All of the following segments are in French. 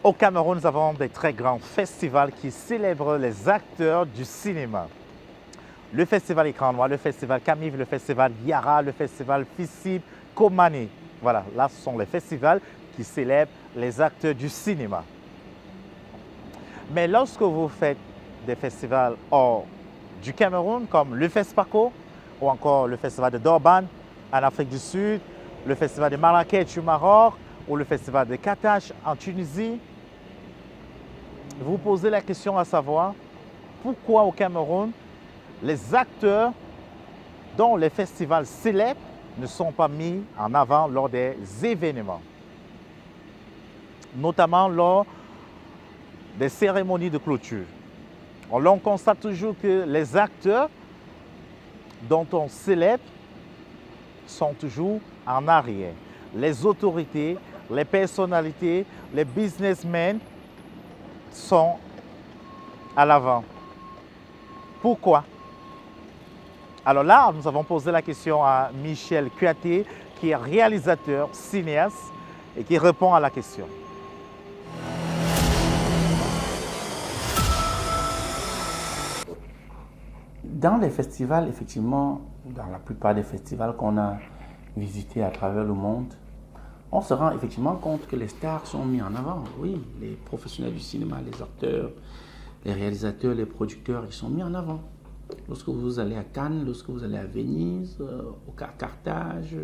Au Cameroun, nous avons des très grands festivals qui célèbrent les acteurs du cinéma. Le festival Écran Noir, le festival Camif, le festival Yara, le festival FICIP, Komani. Voilà, là ce sont les festivals qui célèbrent les acteurs du cinéma. Mais lorsque vous faites des festivals hors du Cameroun, comme le FESPACO ou encore le festival de Durban en Afrique du Sud, le festival de Marrakech au Maroc ou le festival de Carthage en Tunisie, vous posez la question à savoir pourquoi au Cameroun, les acteurs dont les festivals célèbres ne sont pas mis en avant lors des événements, notamment lors des cérémonies de clôture. On constate toujours que les acteurs dont on célèbre sont toujours en arrière. Les autorités, les personnalités, les businessmen sont à l'avant. Pourquoi? Alors là, nous avons posé la question à Michel Kuaté, qui est réalisateur, cinéaste, et qui répond à la question. Dans les festivals, effectivement, dans la plupart des festivals qu'on a visités à travers le monde, on se rend effectivement compte que les stars sont mis en avant. Oui, les professionnels du cinéma, les acteurs, les réalisateurs, les producteurs, ils sont mis en avant. Lorsque vous allez à Cannes, lorsque vous allez à Venise, au Carthage,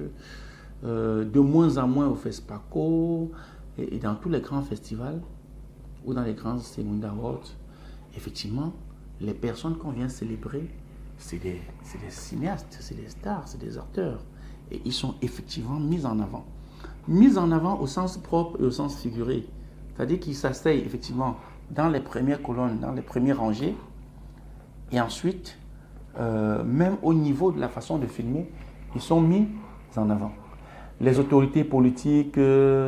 de moins en moins au FESPACO et dans tous les grands festivals ou dans les grands cérémonies d'awards, effectivement, les personnes qu'on vient célébrer, c'est des cinéastes, c'est des stars, c'est des acteurs. Et ils sont effectivement mis en avant. Mis en avant au sens propre et au sens figuré. C'est-à-dire qu'ils s'asseyent effectivement dans les premières colonnes, dans les premières rangées. Et ensuite, même au niveau de la façon de filmer, ils sont mis en avant. Les autorités politiques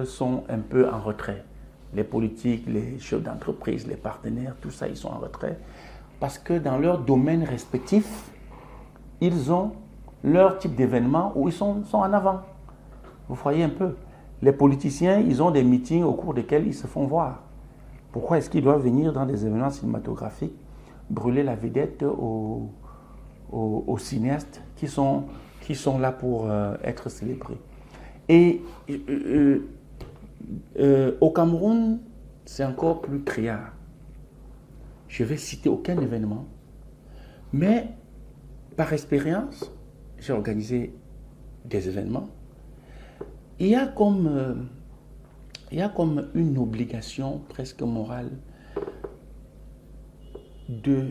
sont un peu en retrait. Les politiques, les chefs d'entreprise, les partenaires, tout ça, ils sont en retrait. Parce que dans leur domaine respectif, ils ont leur type d'événement où ils sont en avant. Vous voyez un peu. Les politiciens, ils ont des meetings au cours desquels ils se font voir. Pourquoi est-ce qu'ils doivent venir dans des événements cinématographiques brûler la vedette aux cinéastes qui sont là pour être célébrés? Et au Cameroun, c'est encore plus criard. Je ne vais citer aucun événement, mais par expérience, j'ai organisé des événements. Il y a comme une obligation presque morale de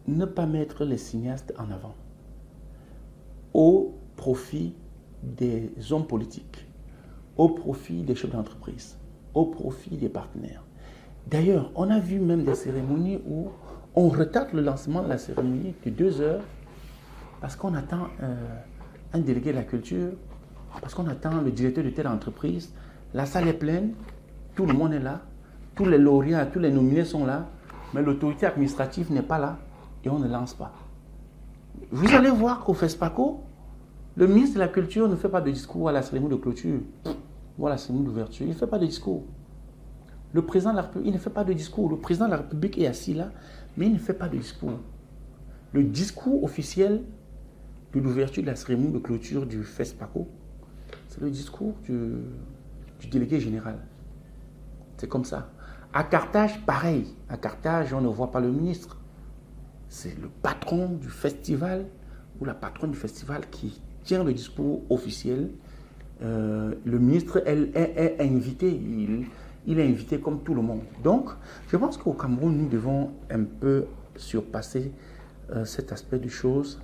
ne pas mettre les cinéastes en avant au profit des hommes politiques, au profit des chefs d'entreprise, au profit des partenaires. D'ailleurs, on a vu même des cérémonies où on retarde le lancement de la cérémonie de 2 heures parce qu'on attend un délégué de la culture, parce qu'on attend le directeur de telle entreprise. La salle est pleine, tout le monde est là, tous les lauréats, tous les nominés sont là, mais l'autorité administrative n'est pas là et on ne lance pas. Vous allez voir qu'au FESPACO, le ministre de la Culture ne fait pas de discours à la cérémonie de clôture ou à la cérémonie d'ouverture, il ne fait pas de discours. Le président de la République, il ne fait pas de discours. Le président de la République est assis là, mais il ne fait pas de discours. Le discours officiel de l'ouverture de la cérémonie de clôture du FESPACO, c'est le discours du délégué général. C'est comme ça. À Carthage, pareil. À Carthage, on ne voit pas le ministre. C'est le patron du festival ou la patronne du festival qui tient le discours officiel. Le ministre, elle est invité. Il est invité comme tout le monde. Donc, je pense qu'au Cameroun, nous devons un peu surpasser cet aspect des choses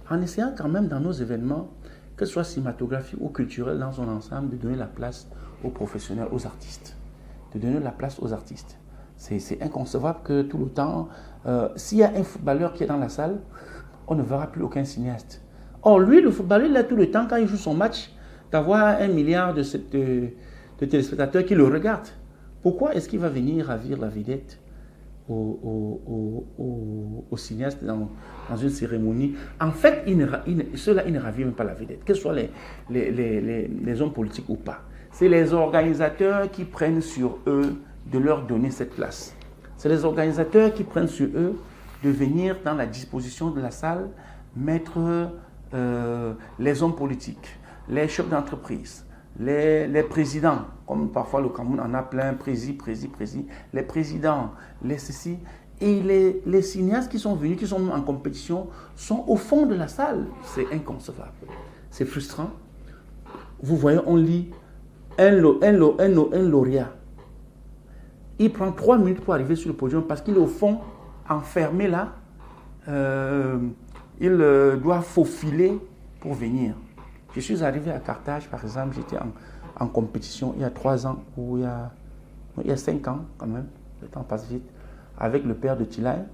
en essayant quand même dans nos événements, que ce soit cinématographique ou culturel dans son ensemble, de donner la place aux professionnels, aux artistes. De donner la place aux artistes. C'est inconcevable que tout le temps, s'il y a un footballeur qui est dans la salle, on ne verra plus aucun cinéaste. Or, lui, le footballeur, il a tout le temps, quand il joue son match, d'avoir 1 milliard de téléspectateurs qui le regardent. Pourquoi est-ce qu'il va venir ravir la vedette au cinéaste dans une cérémonie? En fait, ceux-là, ils ne ravivent même pas la vedette, que ce soit les hommes politiques ou pas. c'est les organisateurs qui prennent sur eux de leur donner cette place. C'est les organisateurs qui prennent sur eux de venir dans la disposition de la salle mettre les hommes politiques, les chefs d'entreprise, les présidents, comme parfois le Cameroun en a plein, les présidents, les ceci. Et les cinéastes qui sont venus, qui sont en compétition, sont au fond de la salle. C'est inconcevable. C'est frustrant. Vous voyez, on lit un lauréat. Il prend 3 minutes pour arriver sur le podium parce qu'il est au fond, enfermé là. Il doit faufiler pour venir. Je suis arrivé à Carthage, par exemple, j'étais en compétition il y a 3 ans, ou il y a 5 ans quand même, le temps passe vite, avec le père de Tilay.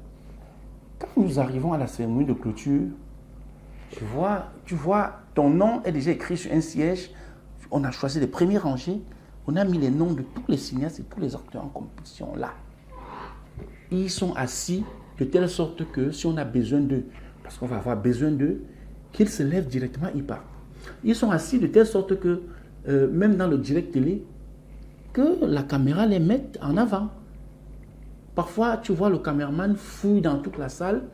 Quand nous arrivons à la cérémonie de clôture, tu vois, ton nom est déjà écrit sur un siège, on a choisi les premières rangées, on a mis les noms de tous les cinéastes et tous les acteurs en compétition là. Ils sont assis de telle sorte que si on a besoin d'eux, parce qu'on va avoir besoin d'eux, qu'ils se lèvent directement, ils partent. Ils sont assis de telle sorte que, même dans le direct télé, que la caméra les mette en avant. Parfois, tu vois le caméraman fouille dans toute la salle.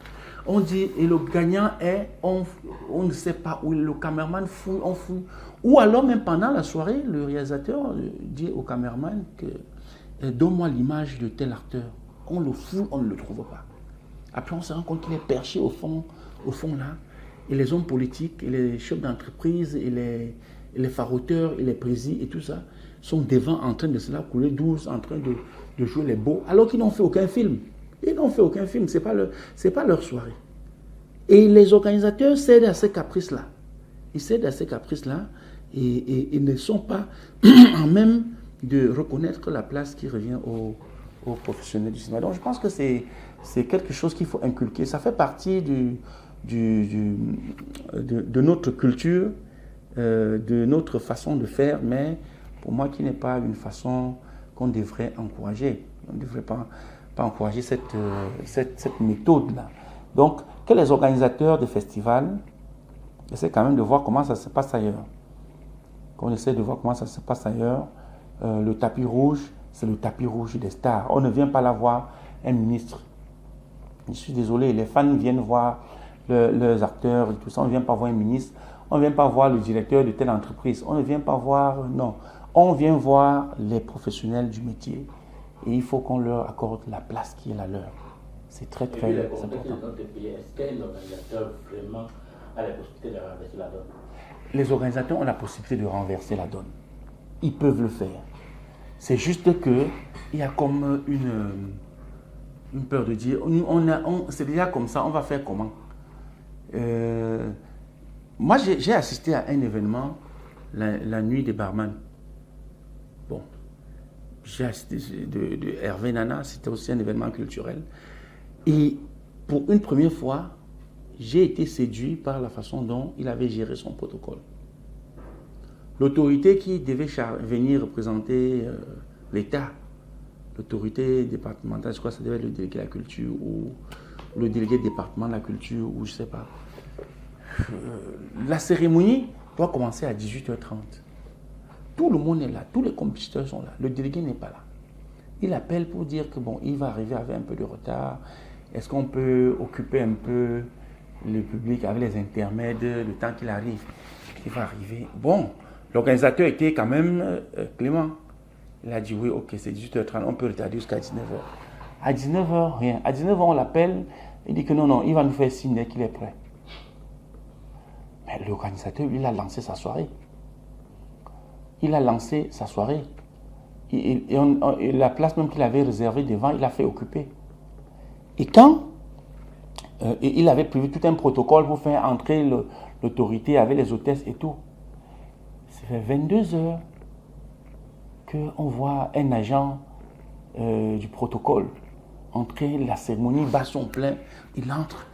On dit, et le gagnant est, on ne sait pas où le caméraman fouille, on fouille. Ou alors, même pendant la soirée, le réalisateur dit au caméraman que donne-moi l'image de tel acteur. On le fouille, on ne le trouve pas. Après, on se rend compte qu'il est perché au fond là. Et les hommes politiques, et les chefs d'entreprise, et les faroteurs, et les présidents, et tout ça, sont devant en train de se la couler douce, en train de jouer les beaux, alors qu'ils n'ont fait aucun film. Ils n'ont fait aucun film, ce n'est pas leur soirée. Et les organisateurs cèdent à ces caprices-là. Ils cèdent à ces caprices-là et ils ne sont pas en même de reconnaître la place qui revient aux professionnels du cinéma. Donc je pense que c'est quelque chose qu'il faut inculquer. Ça fait partie de notre culture, de notre façon de faire, mais pour moi qui n'est pas une façon qu'on devrait encourager. On ne devrait pas encourager cette méthode-là. Donc, que les organisateurs de festivals essaient quand même de voir comment ça se passe ailleurs. Qu'on essaie de voir comment ça se passe ailleurs. Le tapis rouge, c'est le tapis rouge des stars. On ne vient pas là voir un ministre. Je suis désolé, les fans viennent voir leurs acteurs et tout ça. On ne vient pas voir un ministre. On ne vient pas voir le directeur de telle entreprise. On ne vient pas voir... Non. On vient voir les professionnels du métier. Et il faut qu'on leur accorde la place qui est la leur. C'est très, très important. Est-ce qu'un organisateur vraiment a la possibilité de renverser la donne? Les organisateurs ont la possibilité de renverser la donne. Ils peuvent le faire. C'est juste qu'il y a comme une peur de dire, c'est déjà comme ça, on va faire comment? Moi, j'ai assisté à un événement, la nuit des barman. Bon, j'ai assisté de Hervé Nana, c'était aussi un événement culturel. Et pour une première fois, j'ai été séduit par la façon dont il avait géré son protocole. L'autorité qui devait venir représenter l'État, l'autorité départementale, je crois que ça devait être le délégué de la culture ou le délégué du département de la culture ou je ne sais pas. La cérémonie doit commencer à 18h30. Tout le monde est là, tous les compétiteurs sont là. Le délégué n'est pas là. Il appelle pour dire que bon, il va arriver avec un peu de retard. Est-ce qu'on peut occuper un peu le public avec les intermèdes, le temps qu'il arrive? Il va arriver. Bon, l'organisateur était quand même clément. Il a dit oui, ok, c'est 18h30, on peut retarder jusqu'à 19h. À 19h, rien. À 19h, on l'appelle, il dit que non, il va nous faire signe qu'il est prêt. Mais l'organisateur, il a lancé sa soirée. Il a lancé sa soirée. Et la place même qu'il avait réservée devant, il a fait occuper. Et quand il avait prévu tout un protocole pour faire entrer l'autorité avec les hôtesses et tout, c'est vers 22h qu'on voit un agent du protocole entrer, la cérémonie bat son plein, il entre,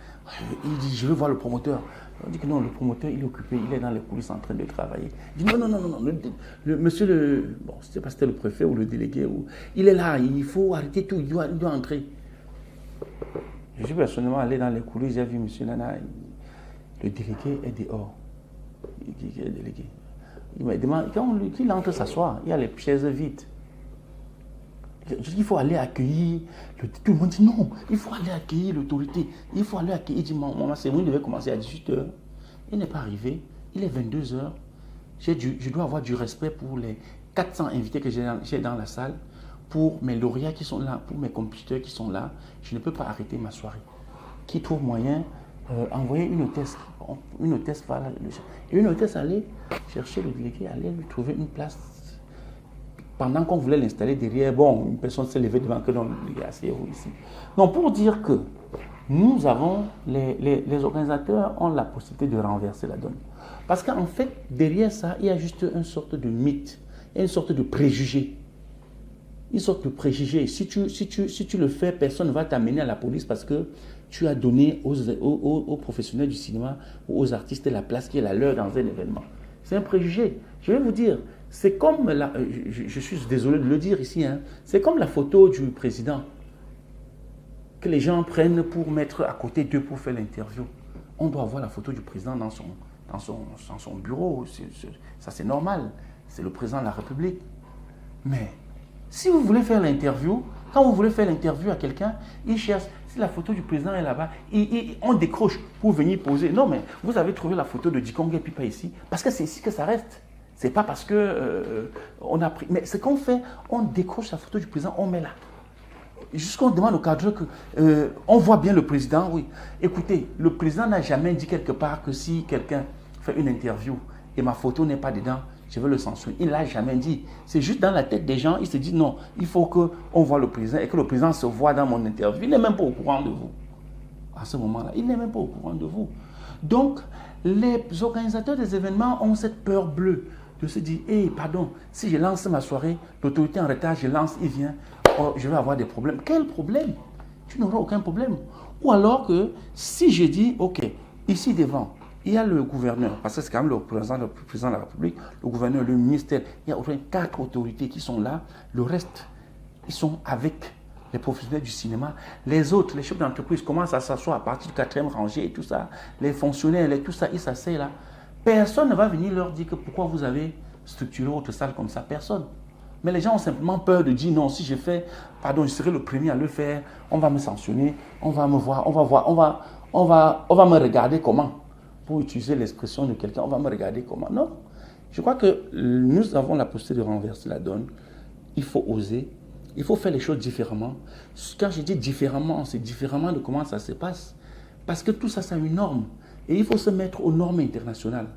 il dit je veux voir le promoteur. On dit que non, le promoteur il est occupé, il est dans les coulisses en train de travailler. Il dit non, monsieur bon, c'était pas c'était le préfet ou le délégué, il est là, il faut arrêter tout, il doit entrer. Je suis personnellement allé dans les coulisses, j'ai vu monsieur Nana, le délégué est dehors. Il mais qu'il entre s'asseoir, il y a les chaises vides. Il faut aller accueillir. Tout le monde dit non, il faut aller accueillir l'autorité. Il faut aller accueillir. Il dit, maman, c'est vous, devez commencer à 18h. Il n'est pas arrivé. Il est 22h. Je dois avoir du respect pour les 400 invités que j'ai dans la salle, pour mes lauréats qui sont là, pour mes compétiteurs qui sont là. Je ne peux pas arrêter ma soirée. Qui trouve moyen, envoyer une hôtesse. Une hôtesse va là. Et une hôtesse allait chercher le délégué, allait lui trouver une place. Pendant qu'on voulait l'installer derrière, bon, une personne s'est levée devant que non, il est asseyez-vous ici. Donc, pour dire que nous avons, les organisateurs ont la possibilité de renverser la donne. Parce qu'en fait, derrière ça, il y a juste une sorte de mythe, une sorte de préjugé. Une sorte de préjugé. Si tu le fais, personne ne va t'amener à la police parce que tu as donné aux professionnels du cinéma ou aux artistes la place qui est la leur dans un événement. C'est un préjugé. Je vais vous dire, c'est comme, je suis désolé de le dire ici, hein, c'est comme la photo du président que les gens prennent pour mettre à côté d'eux pour faire l'interview. On doit avoir la photo du président dans son bureau. Ça, c'est normal. C'est le président de la République. Mais si vous voulez faire l'interview, quand vous voulez faire l'interview à quelqu'un, il cherche, si la photo du président est là-bas, on décroche pour venir poser. Non, mais vous avez trouvé la photo de Dikongé Pipa ici, parce que c'est ici que ça reste. C'est pas parce que on a pris. Mais ce qu'on fait, on décroche la photo du président, on met là. Jusqu'on demande au cadre que on voit bien le président, oui. Écoutez, le président n'a jamais dit quelque part que si quelqu'un fait une interview et ma photo n'est pas dedans, je veux le censurer. Il ne l'a jamais dit. C'est juste dans la tête des gens, il se dit non, il faut qu'on voit le président et que le président se voit dans mon interview. Il n'est même pas au courant de vous. À ce moment-là, il n'est même pas au courant de vous. Donc, les organisateurs des événements ont cette peur bleue de se dire, hey, pardon, si je lance ma soirée, l'autorité en retard, je lance, il vient, oh, je vais avoir des problèmes. Quel problème? Tu n'auras aucun problème. Ou alors que si je dis, ok, ici devant, il y a le gouverneur, parce que c'est quand même le président de la République, le gouverneur, le ministère, il y a au moins 4 autorités qui sont là, le reste, ils sont avec les professionnels du cinéma. Les autres, les chefs d'entreprise commencent à s'asseoir à partir du 4e rangée et tout ça, les fonctionnaires et tout ça, ils s'asseyent là. Personne ne va venir leur dire que pourquoi vous avez structuré votre salle comme ça, personne. Mais les gens ont simplement peur de dire non, si je fais, pardon, je serai le premier à le faire, on va me sanctionner, on va me voir, on va me regarder comment. Pour utiliser l'expression de quelqu'un, on va me regarder comment. Non, je crois que nous avons la possibilité de renverser la donne. Il faut oser, il faut faire les choses différemment. Quand je dis différemment, c'est différemment de comment ça se passe. Parce que tout ça, ça a une norme. Et il faut se mettre aux normes internationales.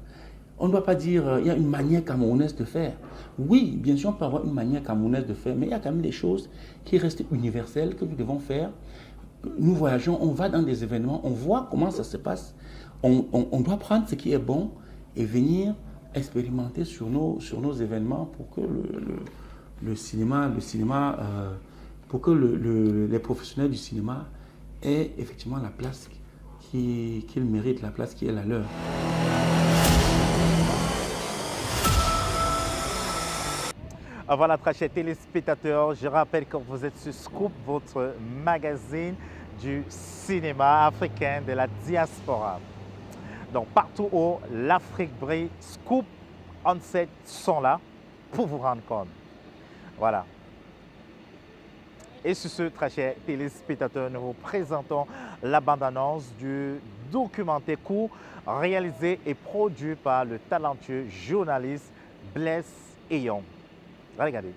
On ne doit pas dire il y a une manière camerounaise de faire. Oui, bien sûr, on peut avoir une manière camerounaise de faire, mais il y a quand même des choses qui restent universelles que nous devons faire. Nous voyageons, on va dans des événements, on voit comment ça se passe. On doit prendre ce qui est bon et venir expérimenter sur nos événements pour que le cinéma, pour que les professionnels du cinéma aient effectivement la place qu'ils méritent, la place qui est la leur. Voilà, très chers téléspectateurs, je rappelle que vous êtes sur Scoop, votre magazine du cinéma africain de la diaspora. Donc, partout où l'Afrique brille, Scoop, On7 sont là pour vous rendre compte. Voilà. Et sur ce, très chers téléspectateurs, nous vous présentons la bande-annonce du documentaire court réalisé et produit par le talentueux journaliste Blaise Eyong. Regardez.